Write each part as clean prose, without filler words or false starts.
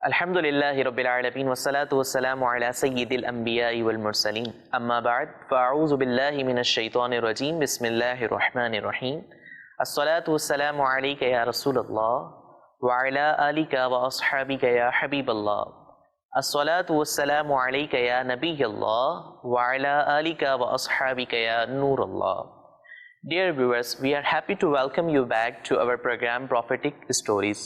الحمد لله رب العالمين والصلاة والسلام على سيد الأنبياء والمرسلين أما بعد فأعوذ بالله من الشيطان الرجيم بسم الله الرحمن الرحيم الصلاة والسلام عليك يا رسول الله وعلى آلك وأصحابك يا حبيب الله الصلاة والسلام عليك يا نبي الله وعلى آلك وأصحابك يا نور الله. Dear viewers, we are happy to welcome you back to our program Prophetic Stories.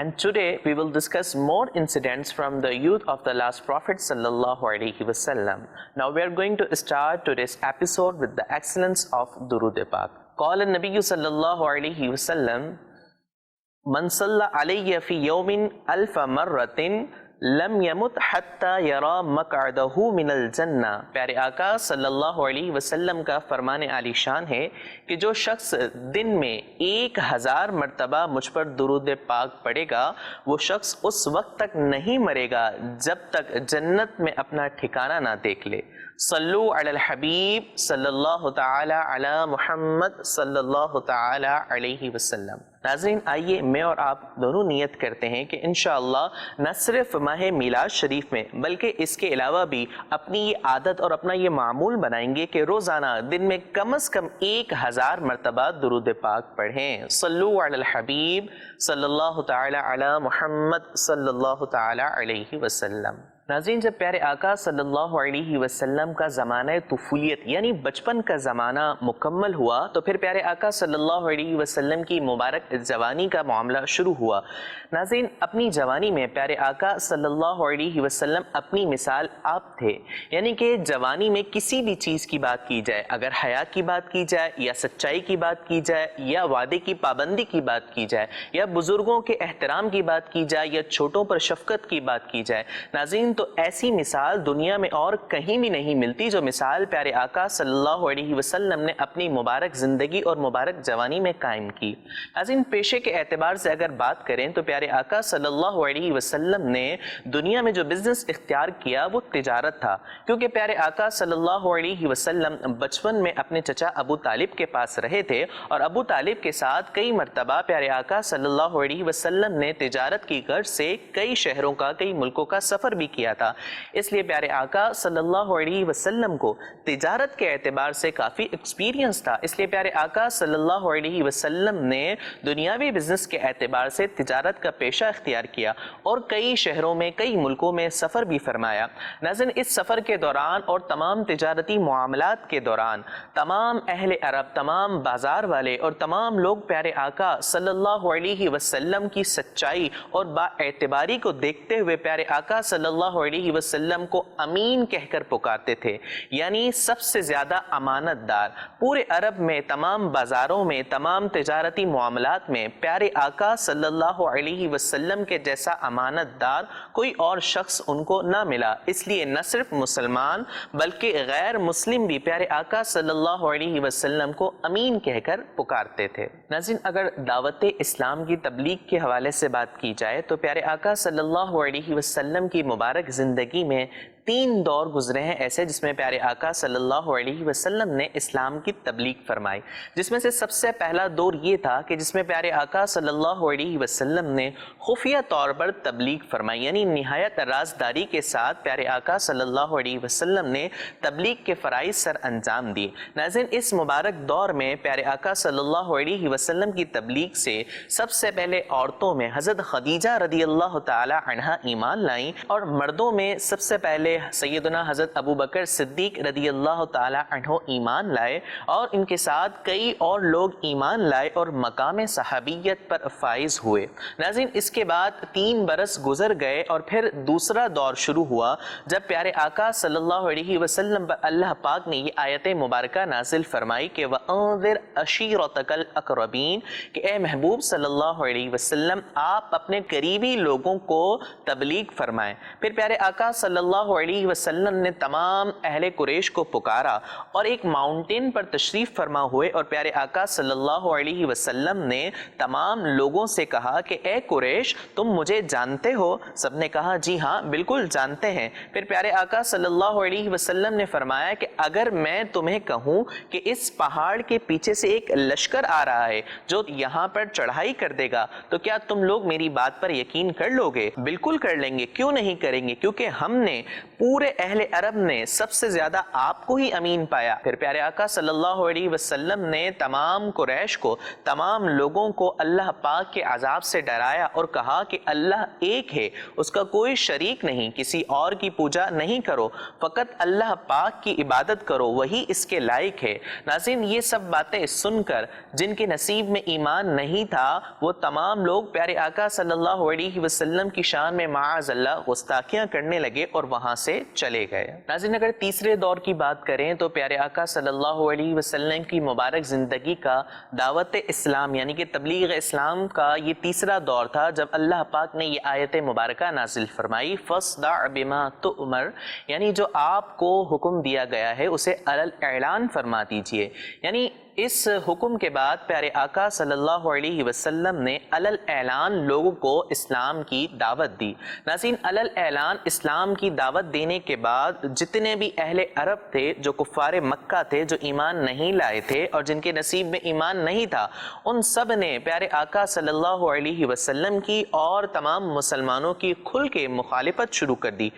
And today we will discuss more incidents from the youth of the last Prophet sallallahu alaihi wasallam. Now we are going to start today's episode with the excellence of Durud Pak. قال النبي صلى الله عليه وسلم من صلى علي في يوم ألف مرة لم يمت حتى يرى مقعده من الجنہ. پیارے آقا صلی اللہ علیہ وسلم کا فرمان عالی شان ہے کہ جو شخص دن میں 1000 مرتبہ مجھ پر درود پاک پڑھے گا وہ شخص اس وقت تک نہیں مرے گا جب تک جنت میں اپنا ٹھکانہ نہ دیکھ لے. صلو علی الحبیب صلی اللہ تعالی علی محمد صلی اللہ تعالی علیہ وسلم. ناظرین، آئیے میں اور آپ دونوں نیت کرتے ہیں کہ انشاءاللہ نہ صرف ماہ میلاد شریف میں بلکہ اس کے علاوہ بھی اپنی یہ عادت اور اپنا یہ معمول بنائیں گے کہ روزانہ دن میں کم از کم 1000 مرتبہ درود پاک پڑھیں. صلو علی الحبیب صلی اللہ تعالی علی محمد صلی اللہ تعالی علیہ وسلم. ناظرین، جب پیارے آقا صلی اللہ علیہ وسلم کا زمانہ طفولیت یعنی بچپن کا زمانہ مکمل ہوا تو پھر پیارے آقا صلی اللہ علیہ وسلم کی مبارک جوانی کا معاملہ شروع ہوا. ناظرین، اپنی جوانی میں پیارے آقا صلی اللہ علیہ وسلم اپنی مثال آپ تھے. یعنی کہ جوانی میں کسی بھی چیز کی بات کی جائے، اگر حیا کی بات کی جائے یا سچائی کی بات کی جائے یا وعدے کی پابندی کی بات کی جائے یا بزرگوں کے احترام کی بات کی جائے یا چھوٹوں پر شفقت کی بات کی جائے، ناظرین تو ایسی مثال دنیا میں اور کہیں بھی نہیں ملتی جو مثال پیارے آقا صلی اللہ علیہ وسلم نے اپنی مبارک زندگی اور مبارک جوانی میں قائم کی. ناظرین، پیشے کے اعتبار سے اگر بات کریں تو پیارے آقا صلی اللہ علیہ وسلم نے دنیا میں جو بزنس اختیار کیا وہ تجارت تھا، کیونکہ پیارے آقا صلی اللہ علیہ وسلم بچپن میں اپنے چچا ابو طالب کے پاس رہے تھے اور ابو طالب کے ساتھ کئی مرتبہ پیارے آقا صلی اللہ علیہ وسلم نے تجارت کی غرض سے کئی شہروں کا کئی ملکوں کا سفر بھی کیا تھا. اس لیے پیارے آقا صلی اللہ علیہ وسلم کو تجارت کے اعتبار سے کافی ایکسپیرینس تھا. اس لیے پیارے آقا صلی اللہ علیہ وسلم نے دنیاوی بزنس کے اعتبار سے تجارت کا پیشہ اختیار کیا اور کئی شہروں میں کئی ملکوں میں سفر بھی فرمایا. ناظرین، اس سفر کے دوران اور تمام تجارتی معاملات کے دوران تمام اہل عرب، تمام بازار والے اور تمام لوگ پیارے آقا صلی اللہ علیہ وسلم کی سچائی اور با اعتباری کو دیکھتے ہوئے پیارے آقا صلی اللہ علیہ وسلم کو امین کہہ کر پکارتے تھے، یعنی سب سے زیادہ امانت دار. پورے عرب میں تمام بازاروں میں تمام تجارتی معاملات میں پیارے آقا صلی اللہ علیہ وسلم کے جیسا امانت دار کوئی اور شخص ان کو نہ ملا. اس لیے نہ صرف مسلمان بلکہ غیر مسلم بھی پیارے آقا صلی اللہ علیہ وسلم کو امین کہہ کر پکارتے تھے. ناظرین، اگر دعوت اسلام کی تبلیغ کے حوالے سے بات کی جائے تو پیارے آقا صلی اللہ علیہ وسلم کی مبارک زندگی میں 3 دور گزرے ہیں ایسے جس میں پیارے آقا صلی اللہ علیہ وسلم نے اسلام کی تبلیغ فرمائی. جس میں سے سب سے پہلا دور یہ تھا کہ جس میں پیارے آقا صلی اللہ علیہ وسلم نے خفیہ طور پر تبلیغ فرمائی، یعنی نہایت رازداری کے ساتھ پیارے آقا صلی اللہ علیہ وسلم نے تبلیغ کے فرائض سر انجام دیے. ناظرین، اس مبارک دور میں پیارے آقا صلی اللہ علیہ وسلم کی تبلیغ سے سب سے پہلے عورتوں میں حضرت خدیجہ رضی اللہ تعالی عنہا ایمان لائیں اور مردوں میں سب سے پہلے سیدنا حضرت ابو بکر صدیق رضی اللہ تعالی عنہ ایمان لائے اور ان کے ساتھ کئی اور لوگ ایمان لائے اور مقام صحابیت پر فائز ہوئے. ناظرین، اس کے بعد 3 برس گزر گئے اور پھر دوسرا دور شروع ہوا جب پیارے آقا صلی اللہ علیہ وسلم پر اللہ پاک نے یہ آیت مبارکہ نازل فرمائی کہ وَأَنذِرْ عَشِيرَتَكَ الْأَقْرَبِينَ کہ اے محبوب صلی اللہ علیہ وسلم آپ اپنے قریبی لوگوں کو تبلیغ فرمائیں. پھر پیارے آقا صلی اللہ علیہ وسلم نے تمام اہل قریش کو پکارا اور ایک ماؤنٹین پر تشریف فرما ہوئے اور پیارے آقا صلی اللہ علیہ وسلم نے تمام لوگوں سے کہا کہ اے قریش تم مجھے جانتے ہو؟ سب نے کہا جی ہاں بالکل جانتے ہیں۔ پھر پیارے آقا صلی اللہ علیہ وسلم نے فرمایا کہ اگر میں تمہیں کہوں کہ اس پہاڑ کے پیچھے سے ایک لشکر آ رہا ہے جو یہاں پر چڑھائی کر دے گا تو کیا تم لوگ میری بات پر یقین کر لو گے؟ بالکل کر لیں گے، کیوں نہیں کریں گے، کیونکہ ہم نے پورے اہل عرب نے سب سے زیادہ آپ کو ہی امین پایا۔ پھر پیارے آقا صلی اللہ علیہ وسلم نے تمام قریش کو، تمام لوگوں کو اللہ پاک کے عذاب سے ڈرایا اور کہا کہ اللہ ایک ہے، اس کا کوئی شریک نہیں، کسی اور کی پوجا نہیں کرو، فقط اللہ پاک کی عبادت کرو، وہی اس کے لائق ہے۔ ناظرین یہ سب باتیں سن کر جن کے نصیب میں ایمان نہیں تھا وہ تمام لوگ پیارے آقا صلی اللہ علیہ وسلم کی شان میں معاذ اللہ گستاخیاں کرنے لگے اور وہاں سے چلے گئے۔ ناظرین اگر تیسرے دور کی بات کریں تو پیارے آقا صلی اللہ علیہ وسلم کی مبارک زندگی کا دعوت اسلام یعنی کہ تبلیغ اسلام کا یہ تیسرا دور تھا جب اللہ پاک نے یہ آیت مبارکہ نازل فرمائی فَاصْدَعْ بِمَا تُؤْمَرْ، یعنی جو آپ کو حکم دیا گیا ہے اسے علی الاعلان فرما دیجئے۔ یعنی اس حکم کے بعد پیارے آقا صلی اللہ علیہ وسلم نے علی الاعلان لوگوں کو اسلام کی دعوت دی۔ ناظرین علی الاعلان اسلام کی دعوت دینے کے بعد جتنے بھی اہل عرب تھے جو کفار مکہ تھے، جو ایمان نہیں لائے تھے اور جن کے نصیب میں ایمان نہیں تھا، ان سب نے پیارے آقا صلی اللہ علیہ وسلم کی اور تمام مسلمانوں کی کھل کے مخالفت شروع کر دی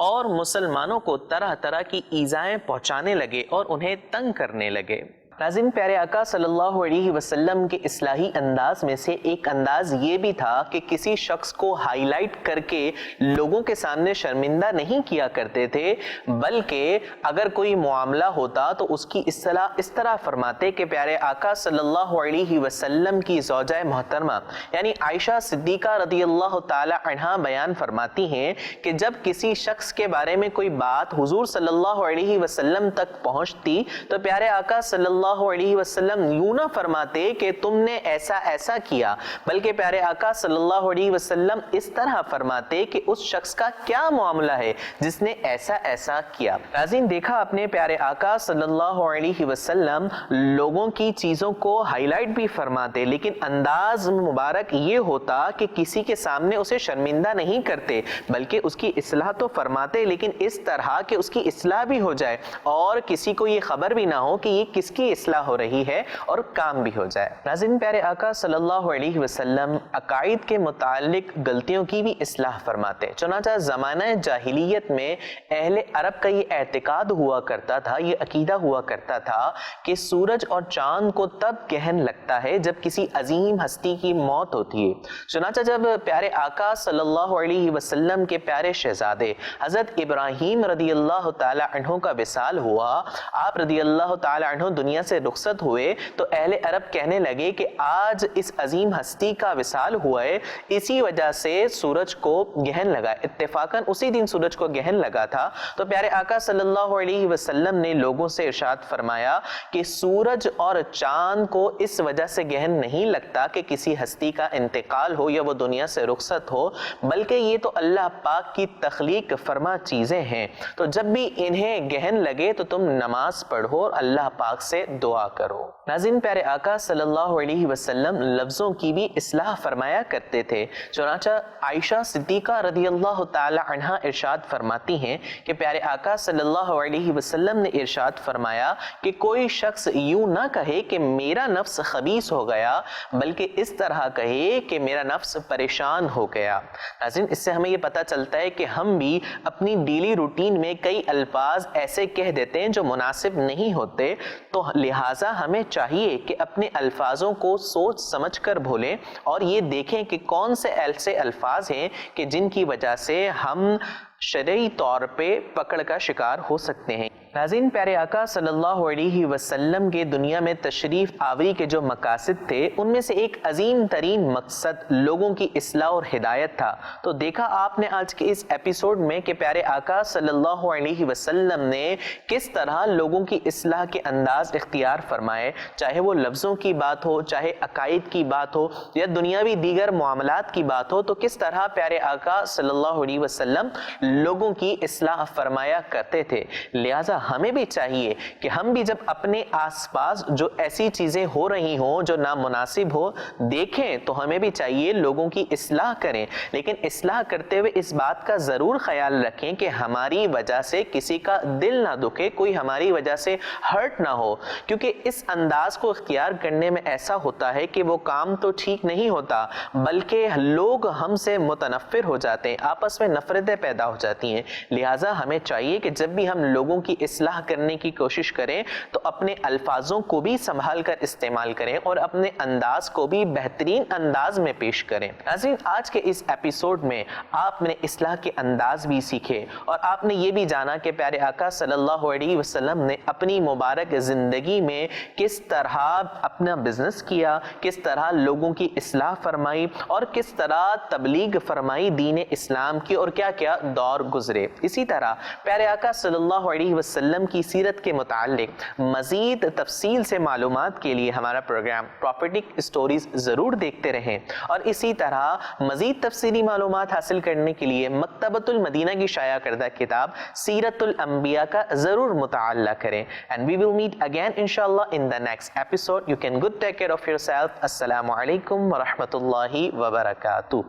اور مسلمانوں کو طرح طرح کی ایذائیں پہنچانے لگے اور انہیں تنگ کرنے لگے۔ ناظرین پیارے آقا صلی اللہ علیہ وسلم کے اصلاحی انداز میں سے ایک انداز یہ بھی تھا کہ کسی شخص کو ہائی لائٹ کر کے لوگوں کے سامنے شرمندہ نہیں کیا کرتے تھے، بلکہ اگر کوئی معاملہ ہوتا تو اس کی اصلاح اس طرح فرماتے کہ پیارے آقا صلی اللہ علیہ وسلم کی زوجہ محترمہ یعنی عائشہ صدیقہ رضی اللہ تعالی عنہا بیان فرماتی ہیں کہ جب کسی شخص کے بارے میں کوئی بات حضور صلی اللہ علیہ وسلم تک پہنچتی تو پیارے آقا صلی اللہ علیہ وسلم یوں نہ فرماتے کہ تم نے ایسا ایسا کیا، بلکہ پیارے آقا صلی اللہ علیہ وسلم اس طرح فرماتے کہ اس شخص کا کیا معاملہ ہے جس نے ایسا ایسا کیا۔ ناظرین دیکھا اپنے پیارے آقا صلی اللہ علیہ وسلم لوگوں کی چیزوں کو ہائی لائٹ بھی فرماتے، لیکن انداز مبارک یہ ہوتا کہ کسی کے سامنے اسے شرمندہ نہیں کرتے بلکہ اس کی اصلاح تو فرماتے، لیکن اس طرح کہ اس کی اصلاح بھی ہو جائے اور کسی کو یہ خبر بھی نہ ہو کہ یہ کس کی اصلاح ہو رہی ہے اور کام بھی ہو جائے۔ ناظرین پیارے آقا صلی اللہ علیہ وسلم عقائد کے متعلق غلطیوں کی بھی اصلاح فرماتے، چنانچہ زمانہ جاہلیت میں اہل عرب کا یہ اعتقاد ہوا کرتا تھا، یہ عقیدہ ہوا کرتا تھا کہ سورج اور چاند کو تب گہن لگتا ہے جب کسی عظیم ہستی کی موت ہوتی ہے۔ چنانچہ جب پیارے آقا صلی اللہ علیہ وسلم کے پیارے شہزادے حضرت ابراہیم رضی اللہ تعالی عنہ کا وصال ہوا، آپ رضی اللہ تعالی عنہ دنیا سے رخصت ہوئے تو اہل عرب کہنے لگے کہ آج اس عظیم ہستی کا وصال ہوا ہے، اسی وجہ سے سورج کو گہن لگا، اتفاقاً اسی دن سورج کو گہن لگا تھا۔ تو پیارے آقا صلی اللہ علیہ وسلم نے لوگوں سے ارشاد فرمایا کہ سورج اور چاند کو اس وجہ سے گہن نہیں لگتا کہ کسی ہستی کا انتقال ہو یا وہ دنیا سے رخصت ہو، بلکہ یہ تو اللہ پاک کی تخلیق فرما چیزیں ہیں، تو جب بھی انہیں گہن لگے تو تم نماز پڑھو اور اللہ پاک سے دعا کرو۔ ناظرین پیارے آقا صلی اللہ علیہ وسلم لفظوں کی بھی اصلاح فرمایا کرتے تھے، چنانچہ عائشہ صدیقہ رضی اللہ تعالی عنہا ارشاد فرماتی ہیں کہ پیارے آقا صلی اللہ علیہ وسلم نے ارشاد فرمایا کہ کوئی شخص یوں نہ کہے کہ میرا نفس خبیث ہو گیا، بلکہ اس طرح کہے کہ میرا نفس پریشان ہو گیا۔ ناظرین اس سے ہمیں یہ پتہ چلتا ہے کہ ہم بھی اپنی ڈیلی روٹین میں کئی الفاظ ایسے کہہ دیتے ہیں جو مناسب نہیں ہوتے، تو لہٰذا ہمیں چاہیے کہ اپنے الفاظوں کو سوچ سمجھ کر بھولیں اور یہ دیکھیں کہ کون سے ایسے الفاظ ہیں کہ جن کی وجہ سے ہم شرعی طور پہ پکڑ کا شکار ہو سکتے ہیں۔ ناظرین پیارے آقا صلی اللہ علیہ وسلم کے دنیا میں تشریف آوری کے جو مقاصد تھے ان میں سے ایک عظیم ترین مقصد لوگوں کی اصلاح اور ہدایت تھا۔ تو دیکھا آپ نے آج کے اس ایپیسوڈ میں کہ پیارے آقا صلی اللہ علیہ وسلم نے کس طرح لوگوں کی اصلاح کے انداز اختیار فرمائے، چاہے وہ لفظوں کی بات ہو، چاہے عقائد کی بات ہو یا دنیاوی دیگر معاملات کی بات ہو، تو کس طرح پیارے آقا صلی اللہ علیہ وسلم لوگوں کی اصلاح فرمایا کرتے تھے. لہٰذا ہمیں بھی چاہیے کہ ہم بھی جب اپنے آس پاس جو ایسی چیزیں ہو رہی ہوں جو نامناسب ہو دیکھیں تو ہمیں بھی چاہیے لوگوں کی اصلاح کریں، لیکن اصلاح کرتے ہوئے اس بات کا ضرور خیال رکھیں کہ ہماری وجہ سے کسی کا دل نہ دکھے، کوئی ہماری وجہ سے ہرٹ نہ ہو، کیونکہ اس انداز کو اختیار کرنے میں ایسا ہوتا ہے کہ وہ کام تو ٹھیک نہیں ہوتا بلکہ لوگ ہم سے متنفر ہو جاتے ہیں، آپس میں نفرتیں پیدا ہو جاتی ہیں. لہٰذا ہمیں چاہیے کہ جب بھی ہم لوگوں کی اصلاح کرنے کی کوشش کریں تو اپنے الفاظوں کو بھی سنبھال کر استعمال کریں اور اپنے انداز کو بھی بہترین انداز میں پیش کریں. ناظرین، آج کے اس ایپیسوڈ میں آپ نے اصلاح کے انداز بھی سیکھے اور آپ نے یہ بھی جانا کہ پیارے آقا صلی اللہ علیہ وسلم نے اپنی مبارک زندگی میں کس طرح اپنا بزنس کیا، کس طرح لوگوں کی اصلاح فرمائی اور کس طرح تبلیغ فرمائی دین اسلام کی اور کیا کیا دور گزرے. اسی طرح پیارے آقا صلی اللہ علیہ وسلم کی سیرت کے متعلق مزید تفصیل سے معلومات کے لیے ہمارا پروگرام پروفیٹک سٹوریز ضرور دیکھتے رہیں، اور اسی طرح مزید تفصیلی معلومات حاصل کرنے کے لیے مکتبۃ المدینہ کی شائع کردہ کتاب سیرت الانبیاء کا ضرور مطالعہ کریں. And we will meet again inshallah in the next episode. You can good take care of yourself. Assalamu alaikum wa rahmatullahi wa barakatuh.